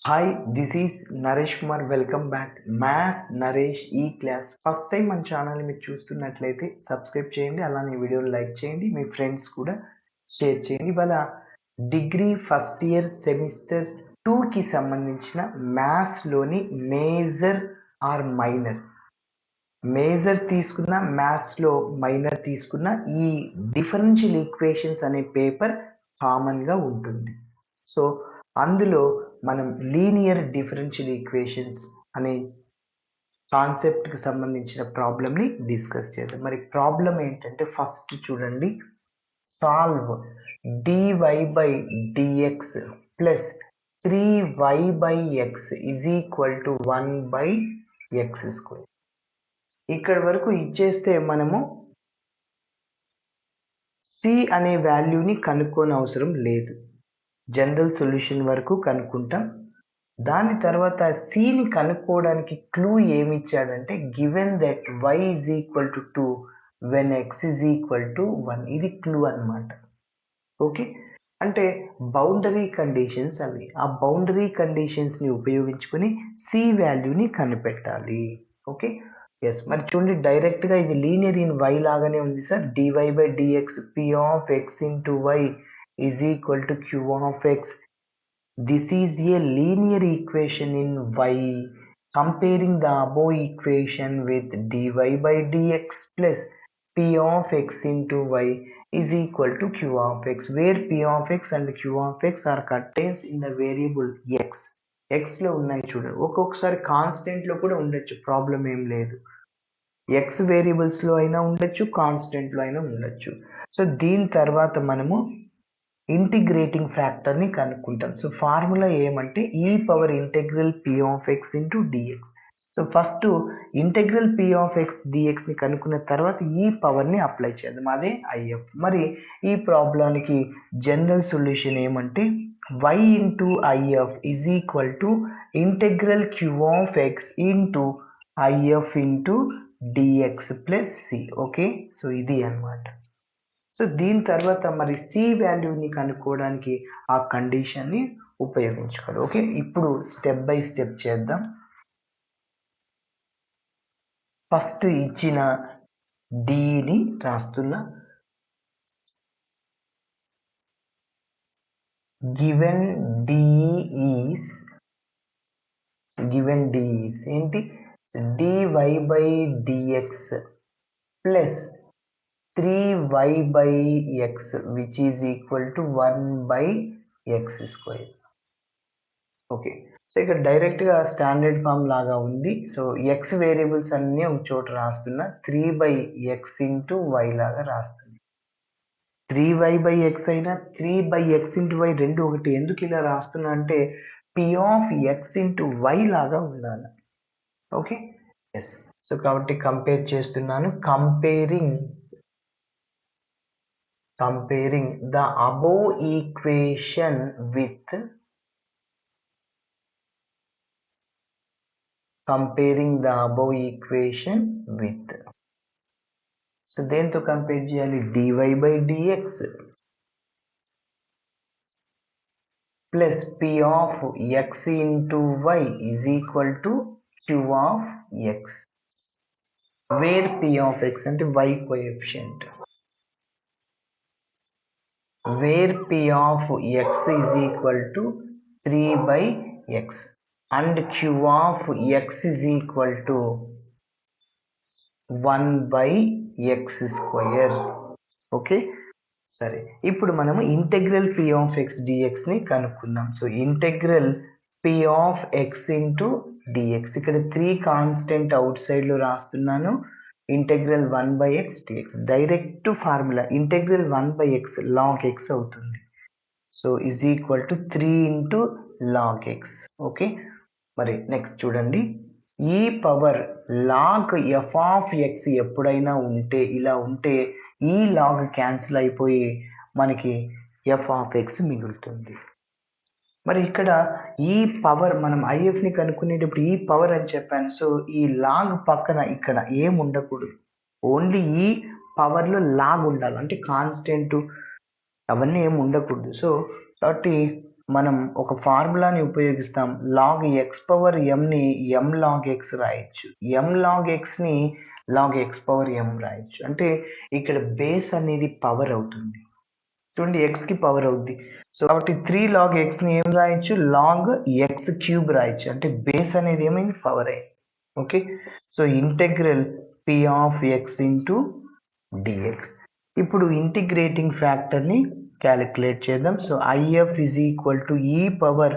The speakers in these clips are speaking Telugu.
Hi, this is Naresh Kumar. Welcome back maths Naresh ఈ క్లాస్. ఫస్ట్ టైం మన ఛానల్ని మీరు చూస్తున్నట్లయితే సబ్స్క్రైబ్ చేయండి, అలానే వీడియోని లైక్ చేయండి, మీ ఫ్రెండ్స్ కూడా షేర్ చేయండి. ఇవాళ డిగ్రీ ఫస్ట్ ఇయర్ సెమిస్టర్ 2కి సంబంధించిన మ్యాథ్స్లోని మేజర్ ఆర్ మైనర్, మేజర్ తీసుకున్న మ్యాథ్స్లో మైనర్ తీసుకున్న ఈ డిఫరెన్షియల్ ఈక్వేషన్స్ అనే పేపర్ కామన్గా ఉంటుంది. సో అందులో మనం లీనియర్ డిఫరెన్షియల్ ఈక్వేషన్స్ అనే కాన్సెప్ట్కి సంబంధించిన ప్రాబ్లమ్ని డిస్కస్ చేద్దాం. మరి ప్రాబ్లం ఏంటంటే ఫస్ట్ చూడండి, solve dy by dx plus 3y by X is equal to 1 by X square. ఇక్కడ వరకు ఇచ్చేస్తే మనము సి అనే వాల్యూని కనుక్కోని అవసరం లేదు, జనరల్ సొల్యూషన్ వరకు కనుక్కుంటాం. దాని తర్వాత సిని కనుక్కోవడానికి క్లూ ఏమి ఇచ్చాడంటే given that y is equal to 2 when X is equal to 1. ఇది క్లూ అనమాట. ఓకే, అంటే బౌండరీ కండిషన్స్ అవి. ఆ బౌండరీ కండిషన్స్ని ఉపయోగించుకొని సి వాల్యూని కనిపెట్టాలి. Okay, yes. మరి చూడండి, డైరెక్ట్గా ఇది లీనియర్ ఇన్ y లాగానే ఉంది sir. dy by dx p of x into y is equal to q of x. This is a linear equation in y. Comparing the above equation with dy by dx plus p of x into y is equal to q of x, where p of x and q of x are contained in the variable x. x లో ఉన్నాయి చూడండి, ఒక్కొక్కసారి కాన్స్టెంట్లో కూడా ఉండొచ్చు, ప్రాబ్లం ఏం లేదు. ఎక్స్ వేరియబుల్స్లో అయినా ఉండొచ్చు, కాన్స్టెంట్లో అయినా ఉండొచ్చు. సో దీని తర్వాత మనము ఇంటిగ్రేటింగ్ ఫ్యాక్టర్ని కనుక్కుంటాం. సో ఫార్ములా ఏమంటే e power integral p of X into dx. So first integral p of x డిఎక్స్ని కనుక్కున్న తర్వాత ఈ పవర్ని అప్లై చేద్దాం, అదే ఐఎఫ్. మరి ఈ ప్రాబ్లానికి జనరల్ సొల్యూషన్ ఏమంటే y into IF is equal to integral queue of X into IF into dx plus C. Okay, so ఇది అన్నమాట. సో దీని తర్వాత మరి సి వాల్యూని కనుక్కోవడానికి ఆ కండిషన్ని ఉపయోగించుకోవాలి. ఓకే, ఇప్పుడు స్టెప్ బై స్టెప్ చేద్దాం. ఫస్ట్ ఇచ్చిన డిని రాస్తున్నా. గివెన్ డి ఈస్ ఏంటి, dy by dx plus 3y by x which is equal to 1 by x square. Okay, so ఇక్కడ డైరెక్ట్గా స్టాండర్డ్ ఫామ్ లాగా ఉంది. సో ఎక్స్ వేరియబుల్స్ అన్నీ ఒక చోట రాస్తున్నా, 3 బై ఎక్స్ ఇంటూ వై లాగా రాస్తుంది. 3y బై ఎక్స్ అయినా 3 బై ఎక్స్ ఇంటూ వై రెండు ఒకటి. ఎందుకు ఇలా రాస్తున్నా అంటే P of X into Y లాగా ఉండాలి. Okay, yes. సో కాబట్టి కంపేర్ చేస్తున్నాను. Comparing the above equation with so దేంతో కంపేర్ చేయాలి, dy by dx plus p of x into y is equal to q of x, where p of x అంటే y coefficient, where p of x is equal to 3 by x and q of x is equal to 1 by x square. Okay, సరే. ఇప్పుడు మనము ఇంటెగ్రల్ p of x dxని కనుక్కుందాం. So integral p of x into dx, ఇక్కడ 3 కాన్స్టెంట్ అవుట్ సైడ్లో రాస్తున్నాను. Integral 1 by x dx, direct formula integral 1 by x log x అవుతుంది. So is equal to 3 into log x. Okay, మరి నెక్స్ట్ చూడండి, e power log F of x ఎప్పుడైనా ఉంటే ఇలా ఉంటే ఈ లాగ్ క్యాన్సిల్ అయిపోయి మనకి ఎఫ్ ఆఫ్ ఎక్స్ మిగులుతుంది. మరి ఇక్కడ ఈ పవర్ మనం ఐఎఫ్ని కనుక్కునేటప్పుడు ఈ పవర్ అని చెప్పాను. సో ఈ లాగ్ పక్కన ఇక్కడ ఏం ఉండకూడదు, ఓన్లీ ఈ పవర్లో లాగ్ ఉండాలి, అంటే కాన్స్టెంట్ అవన్నీ ఏమి ఉండకూడదు. సో కాబట్టి మనం ఒక ఫార్ములాని ఉపయోగిస్తాం. లాగ్ ఎక్స్ పవర్ ఎంని ఎం లాగ్ ఎక్స్ రాయొచ్చు, ఎం లాగ్ ఎక్స్ని లాగ్ ఎక్స్ పవర్ ఎం రాయొచ్చు. అంటే ఇక్కడ బేస్ అనేది పవర్ అవుతుంది. చూడండి, ఎక్స్కి పవర్ అవుద్ది. సో కాబట్టి 3 log ఎక్స్ని ఏం రాయొచ్చు, లాగ్ ఎక్స్ క్యూబ్ రాయొచ్చు. అంటే బేస్ అనేది ఏమైంది, పవర్ అయింది. Okay, so integral p of X into dx. ఇప్పుడు ఇంటిగ్రేటింగ్ ఫ్యాక్టర్ని క్యాలిక్యులేట్ చేద్దాం. So IF is equal to e power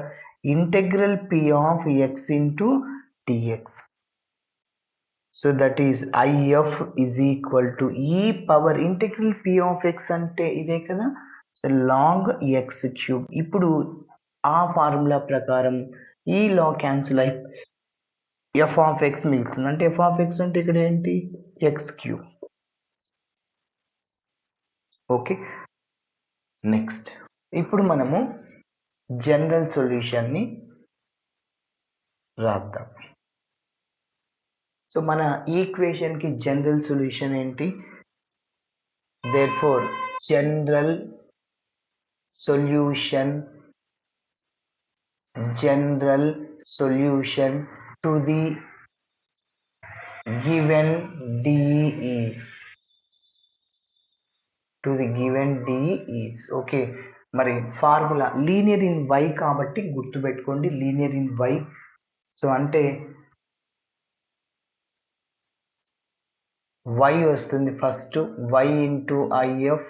integral p of X into dx. So that is IF is equal to e power integral p of X అంటే ఇదే కదా, సో లాగ్ ఎక్స్ క్యూబ్. ఇప్పుడు ఆ ఫార్ములా ప్రకారం ఈ లాగ్ క్యాన్సిల్ అయి ఎఫ్ ఆఫ్ ఎక్స్ మిగులుతుంది. అంటే ఎఫ్ ఆఫ్ ఎక్స్ అంటే ఇక్కడ ఏంటి, ఎక్స్ క్యూబ్. ఓకే, నెక్స్ట్ ఇప్పుడు మనము జనరల్ సొల్యూషన్ని రాద్దాం. సో మన ఈక్వేషన్కి జనరల్ సొల్యూషన్ ఏంటి, therefore general solution to the given DE is okay. మరి ఫార్ములా లీనియర్ ఇన్ y కాబట్టి గుర్తుపెట్టుకోండి, లీనియర్ ఇన్ y. సో అంటే y వస్తుంది first, y into IF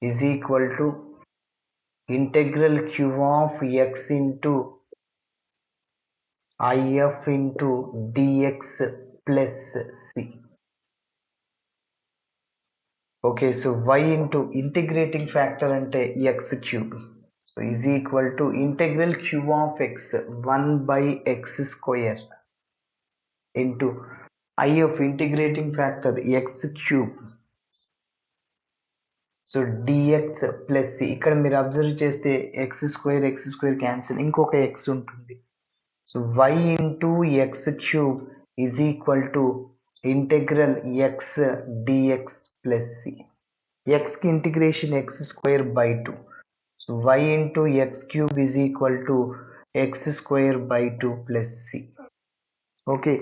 is equal to integral queue of X into IF into dx plus C. Okay, so y into integrating factor అంటే x cube, so is equal to integral queue of x 1/x square into I of integrating factor x cube, so dx plus c. ఇక్కడ మీరు అబ్జర్వ్ చేస్తే ఎక్స్ స్క్వేర్ క్యాన్సిల్, ఇంకొక ఎక్స్ ఉంటుంది. So y into x cube is equal to integral x dx plus c. ఎక్స్కి integration x square by 2, so y into x cube is equal to x square by 2 plus C. Okay,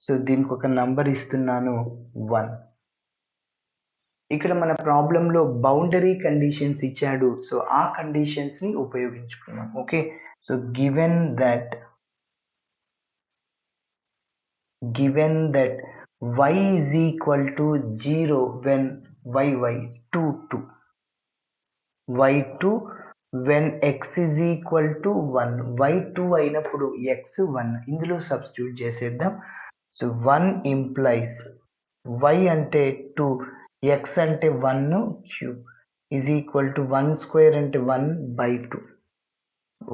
so దీనికి ఒక నంబర్ ఇస్తున్నాను 1. ఇక్కడ మన ప్రాబ్లంలో బౌండరీ కండిషన్స్ ఇచ్చాడు, సో ఆ కండిషన్స్ని ఉపయోగించుకున్నాం. Okay, so given that y is equal to 0 when y2 when x is equal to 1, y2 అయినప్పుడు x 1, ఇందులో సబ్స్టిట్యూట్ చేసేద్దాం. సో 1 ఇంప్లైస్ y అంటే 2, x అంటే 1 cube is equal to 1 square అంటే 1/2,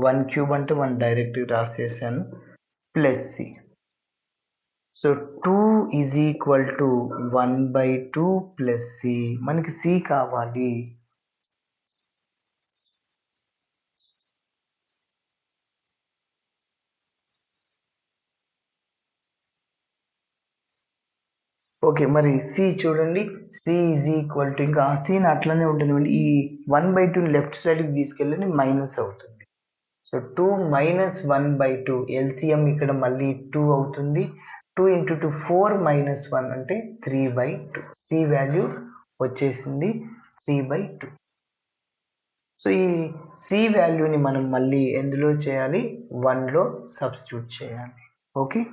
1 క్యూబ్ అంటే 1 డైరెక్ట్ రాసేసాను plus c. So 2 is equal to 1/2 plus c. మనకి సి కావాలి. ఓకే, మరి సి చూడండి, సి ఈజ్ ఈక్వల్ టు, ఇంకా సిని అట్లనే ఉంటుంది, ఈ 1/2 లెఫ్ట్ సైడ్కి తీసుకెళ్ళి మైనస్ అవుతుంది. సో 2 మైనస్ 1/2 ఎల్సిఎం ఇక్కడ మళ్ళీ 2 అవుతుంది. 2 ఇంటూ 2 4 మైనస్ 1 అంటే 3/2. సి వాల్యూ వచ్చేసింది 3/2. సో ఈ సి వాల్యూని మనం మళ్ళీ ఎందులో చేయాలి, 1లో సబ్స్టిట్యూట్ చేయాలి. Okay,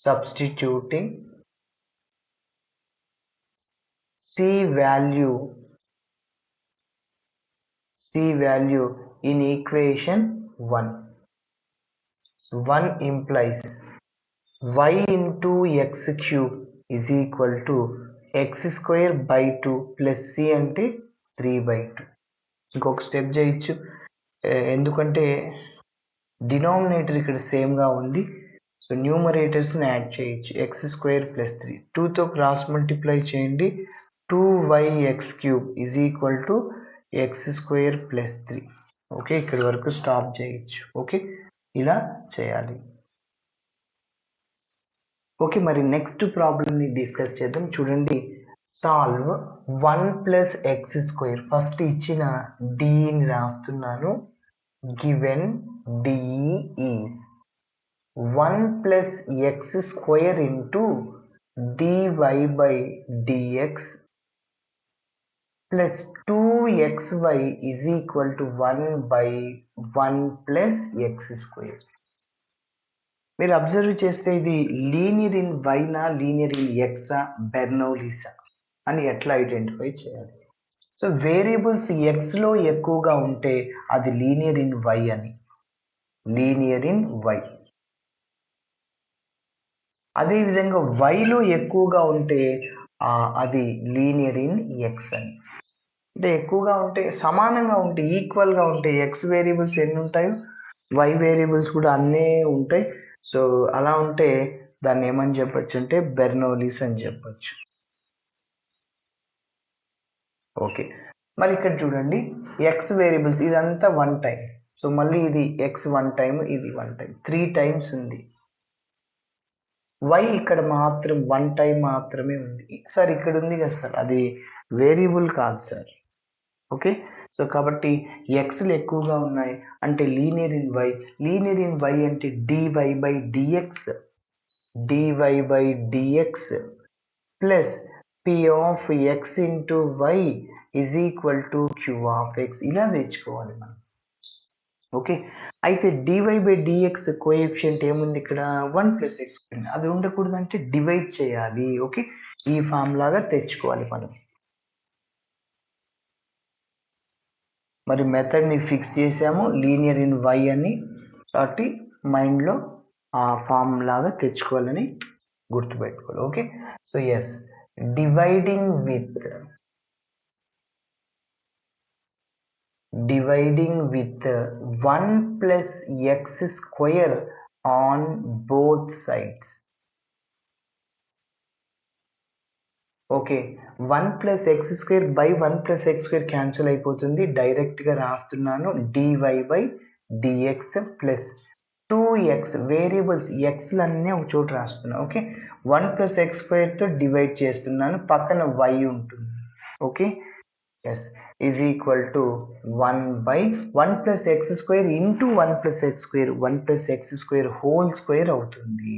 substituting C value in equation 1. So 1 implies y into x cube is equal to x square by 2 plus c అంటే 3/2. ఇంకొక స్టెప్ చేయొచ్చు, ఎందుకంటే డినామినేటర్ ఇక్కడ సేమ్గా ఉంది. సో న్యూమరేటర్స్ని యాడ్ చేయొచ్చు, ఎక్స్ స్క్వేర్ ప్లస్ 3, 2తో క్రాస్ మల్టిప్లై చేయండి, 2yx cube is equal to x square plus 3. Okay, ఇక్కడి వరకు స్టాప్ చేయొచ్చు. ఓకే, ఇలా చేయాలి. ఓకే, మరి నెక్స్ట్ ప్రాబ్లమ్ని డిస్కస్ చేద్దాం. చూడండి, solve 1 plus X square. First ఇచ్చిన డిని రాస్తున్నాను. Given D is 1 plus X square into dy by dx plus 2xy is equal to 1 by 1 plus X square. మీరు అబ్జర్వ్ చేస్తే ఇది లీనియర్ ఇన్ వైనా లీనియర్ ఇన్ ఎక్సా బెర్నౌలీసా అని ఎట్లా ఐడెంటిఫై చేయాలి? సో వేరియబుల్స్ ఎక్స్లో ఎక్కువగా ఉంటే అది లీనియర్ ఇన్ వై అని, లీనియర్ ఇన్ వై. అదేవిధంగా వైలో ఎక్కువగా ఉంటే అది లీనియర్ ఇన్ ఎక్స్ అని. అంటే ఎక్కువగా ఉంటే, సమానంగా ఉంటే, ఈక్వల్గా ఉంటే ఎక్స్ వేరియబుల్స్ ఎన్ని ఉంటాయో వై వేరియబుల్స్ కూడా అన్నీ ఉంటాయి. సో అలా ఉంటే దాన్ని ఏమని చెప్పచ్చు అంటే బెర్నౌలీస్ అని చెప్పచ్చు. ఓకే, మరి ఇక్కడ చూడండి ఎక్స్ వేరియబుల్స్ ఇదంతా 1 టైం. సో మళ్ళీ ఇది ఎక్స్ 1 టైం, ఇది 1 టైం, 3 టైమ్స్ ఉంది. వై ఇక్కడ మాత్రం 1 టైం మాత్రమే ఉంది. సార్ ఇక్కడ ఉంది కదా సార్, అది వేరియబుల్ కాదు సార్. ఓకే, సో కాబట్టి ఎక్స్లు ఎక్కువగా ఉన్నాయి అంటే linear in y. Linear in y అంటే dy by dx, dy by dx plus p of X into y is equal to q of x. ఇలా తెచ్చుకోవాలి మనం. ఓకే, అయితే డివై బై డిఎక్స్ కోఎఫిషియంట్ ఏముంది ఇక్కడ? 1 ప్లస్ ఎక్స్. అది ఉండకూడదు అంటే డివైడ్ చేయాలి. ఓకే, ఈ ఫామ్ లాగా తెచ్చుకోవాలి మనం. మరి మెథడ్ని ఫిక్స్ చేసాము లీనియర్ ఇన్ వై అని, కాబట్టి మైండ్లో ఆ ఫామ్ లాగా తెచ్చుకోవాలని గుర్తుపెట్టుకోవాలి. Okay, so yes, dividing with 1 plus X square on both sides. Okay, 1 plus X square by 1 plus X square cancel అయిపోతుంది. డైరెక్ట్గా రాస్తున్నాను dy by dx plus 2x variables ఎక్స్లన్నీ ఒక చోట రాస్తున్నాను. ఓకే, 1 ప్లస్ ఎక్స్ స్క్వేర్తో డివైడ్ చేస్తున్నాను, పక్కన y ఉంటుంది. Okay, yes, is equal to 1 by 1 plus X square into 1 plus X square, 1 plus X square whole square అవుతుంది.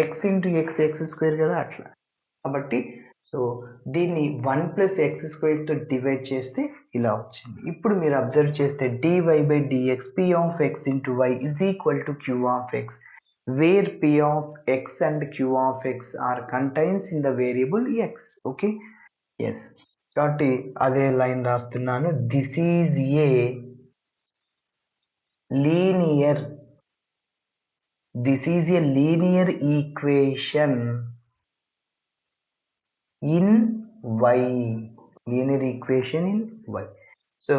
X into x, x square కదా, అట్లా. కాబట్టి సో దీన్ని 1 ప్లస్ ఎక్స్ స్క్వేర్తో డివైడ్ చేస్తే ఇలా వచ్చింది. ఇప్పుడు మీరు అబ్జర్వ్ చేస్తే dy by dx p of X into y is equal to q of x, where p of x and q of x are contains in the variable x. Okay, yes, కాబట్టి అదే లైన్ రాస్తున్నాను. This is a linear equation in y, linear equation in y. So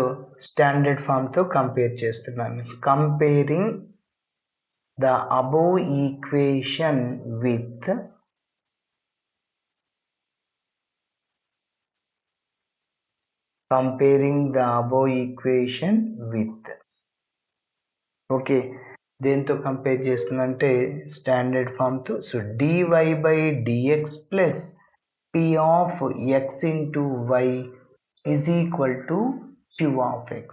standard ఫామ్తో కంపేర్ చేస్తున్నాను. Comparing the above equation with okay, దేంతో కంపేర్ చేస్తున్నంటే స్టాండర్డ్ ఫామ్తో. So dy by dx plus p of x into y is equal to q of x,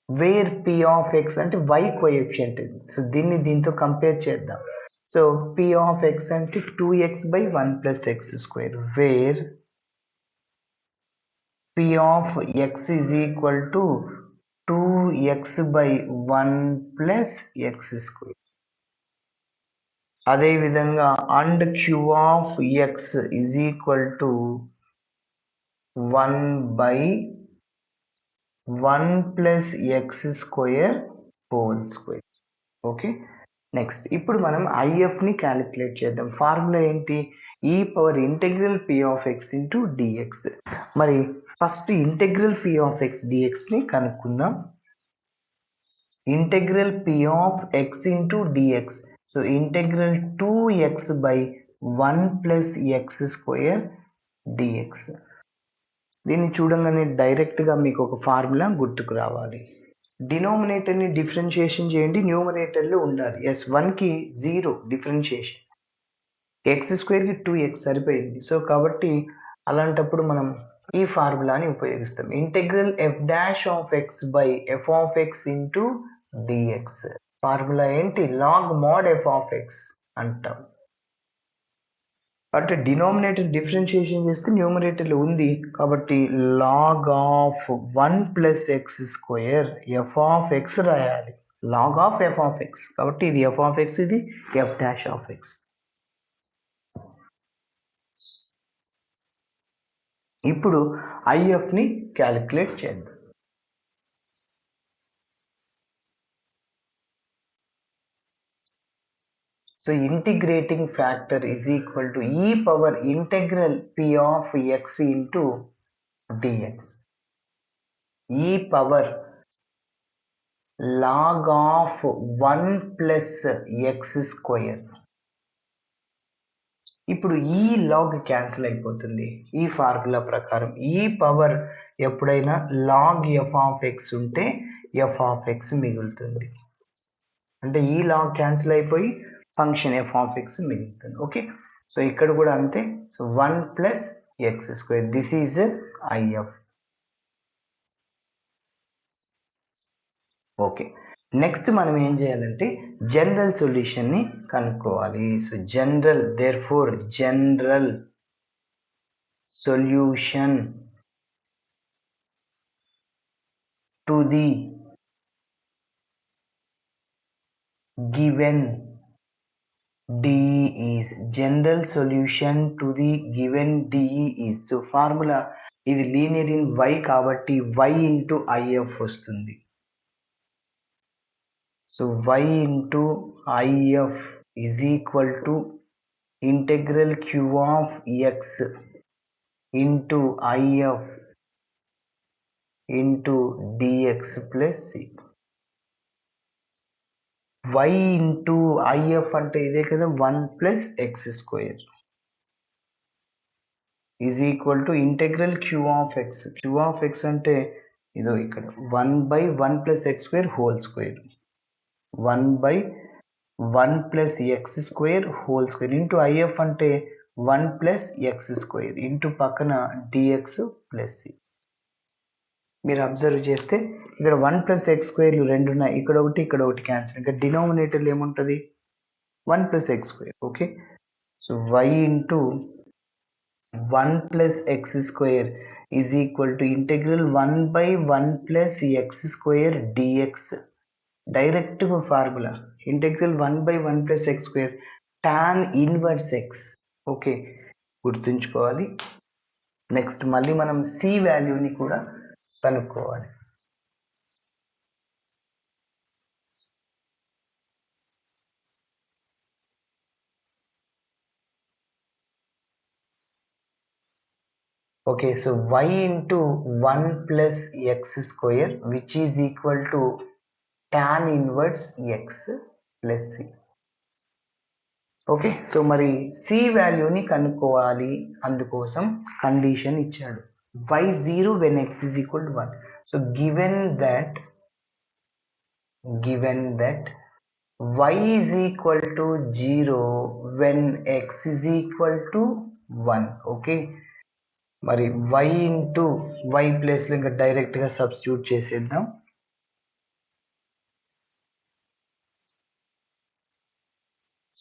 where p of x అంటే y కోఎఫిషియంట్. సో దీంతో కంపేర్ చేద్దాం. సో p of x అంటే 2x by 1 plus x square, where p of x is equal to 2x by 1 plus x square. అదే విధంగా and q of x is equal to 1 by 1 plus X square whole square. Okay, next ఇప్పుడు మనం ఐఎఫ్ని క్యాలిక్యులేట్ చేద్దాం. ఫార్ములా ఏంటి? E power integral p of X into dx. మరి first integral p of x డిఎక్స్ని కనుక్కుందాం. Integral p of X into dx, so integral 2x by 1 plus x square dx. దీన్ని చూడంగానే డైరెక్ట్గా మీకు ఒక ఫార్ములా గుర్తుకు రావాలి. డినోమినేటర్ని డిఫరెన్షియేషన్ చేయండి, న్యూమరేటర్లో ఉండాలి. S1కి 0 డిఫరెన్షియేషన్. ఎక్స్ స్క్వేర్కి 2x సరిపోయింది. సో కాబట్టి అలాంటప్పుడు మనం ఈ ఫార్ములాని ఉపయోగిస్తాం. Integral f dash of x by f of X into dx. Formula ఏంటి? Log mod f of x అంటాం. అంటే డినామినేటర్ డిఫరెన్షియేషన్ చేస్తే న్యూమరేటర్లో ఉంది కాబట్టి log of 1 plus X square f of x రాయాలి. Log of f of x కాబట్టి ఇది ఎఫ్ ఆఫ్ ఎక్స్, ఇది ఎఫ్ డాష్ ఆఫ్ ఎక్స్. ఇప్పుడు ఐఎఫ్ని క్యాలిక్యులేట్ చేద్దాం. So integrating factor is equal to e power integral p of X into dx. ఈ power log of 1 plus X square. ఇప్పుడు ఈ లాగ్ క్యాన్సిల్ అయిపోతుంది. ఈ ఫార్ములా ప్రకారం ఈ పవర్ ఎప్పుడైనా లాగ్ ఎఫ్ ఆఫ్ ఎక్స్ ఉంటే ఎఫ్ ఆఫ్ ఎక్స్ మిగులుతుంది. అంటే ఈ లాగ్ క్యాన్సిల్ అయిపోయి ఫంక్షన్ ఎఫ్ ఆఫ్ ఎక్స్ మిగులుతుంది. ఓకే, సో ఇక్కడ కూడా అంతే. So 1 plus X square, this is IF. Okay, next మనం ఏం చేయాలంటే జనరల్ సొల్యూషన్ని కనుక్కోవాలి. So general, therefore general solution to the given DE is, general solution to the given DE is. So formula ఇది లీనియర్ ఇన్ y కాబట్టి y ఇంటూ IF వస్తుంది. So y into IF is equal to integral q of x into IF into dx plus c. y into IF అంటే ఇదే కదా, 1 plus X square is equal to integral queue of X. Q of X అంటే ఇదో ఇక్కడ 1 by 1 plus X square whole square, 1 by 1 plus X square whole square into if అంటే 1 ప్లస్ ఎక్స్ స్క్వేర్ ఇంటూ పక్కన డిఎక్స్ ప్లస్ సి. మీరు అబ్జర్వ్ చేస్తే ఇక్కడ 1 ప్లస్ ఎక్స్ స్క్వేర్లు రెండు ఉన్నాయి, ఇక్కడ ఒకటి ఇక్కడ ఒకటి క్యాన్సిల్. ఇంకా డినామినేటర్లు ఏముంటుంది? 1 plus X square. Okay, so Y into 1 plus X square is equal to integral 1 by 1 plus X square DX. Direct formula integral 1 by 1 plus X square tan inverse X. Okay, గుర్తుంచుకోవాలి. నెక్స్ట్ మళ్ళీ మనం సి వాల్యూని కూడా కనుక్కోవాలి. Okay, so y into 1 plus X square which is equal to tan inverse X plus C. Okay, so మరి సి వాల్యూని కనుక్కోవాలి, అందుకోసం కండిషన్ ఇచ్చాడు y0 when x is equal to 1. So given that y is equal to 0 when x is equal to 1. Okay, మరి y ఇంటూ y ప్లేస్లో ఇంకా డైరెక్ట్గా సబ్స్టిట్యూట్ చేసేద్దాం.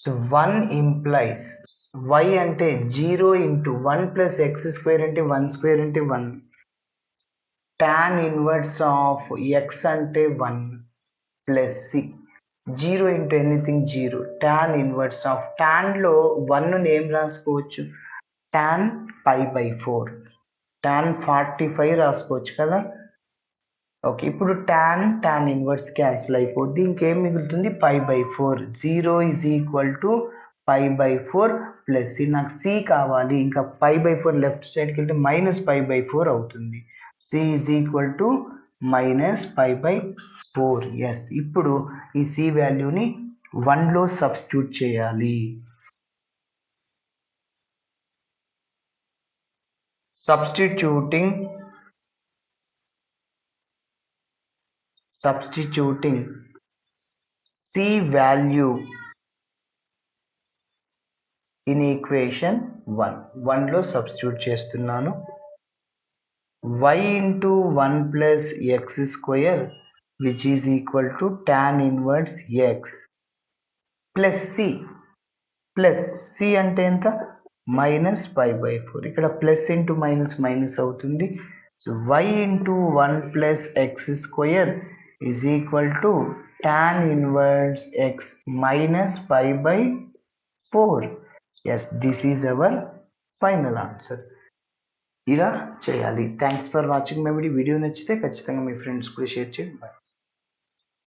సో 1 ఇంప్లైస్ y అంటే 0 ఇంటూ 1 ప్లస్ ఎక్స్ స్క్వేర్ అంటే 1 స్క్వేర్ అంటే 1, tan ఇన్వర్స్ ఆఫ్ x అంటే 1 plus c. 0 into anything 0, tan inverse of, టాన్లో 1 ఏం రాసుకోవచ్చు? tan పై బై 4, tan 45 రాసుకోవచ్చు కదా. ఓకే, ఇప్పుడు tan ఇన్వర్స్ క్యాన్సిల్ అయిపోద్ది, ఇంకేం మిగులుతుంది? Pi by 4. 0 is equal to pi by 4 plus C. నాకు సి కావాలి, ఇంకా పై బై 4 లెఫ్ట్ సైడ్కి వెళ్తే మైనస్ పై బై 4 అవుతుంది. C is equal to minus pi by 4. Yes, ఇప్పుడు ఈ సి వాల్యూని 1లో సబ్స్టిట్యూట్ చేయాలి. substituting C value in equation 1లో సబ్స్టిట్యూట్ చేస్తున్నాను. y into 1 plus x square which is equal to tan inverse x plus c అంటే ఎంత మైనస్ పై బై 4. ఇక్కడ ప్లస్ ఇంటూ మైనస్ మైనస్ అవుతుంది. So y into 1 plus x square is equal to tan inverse x minus pi by 4. Yes, this is our final answer. ఇలా చేయాలి. Thanks for watching my video. Video నచ్చితే ఖచ్చితంగా మీ ఫ్రెండ్స్ కూడా షేర్ చేయండి. బాయ్.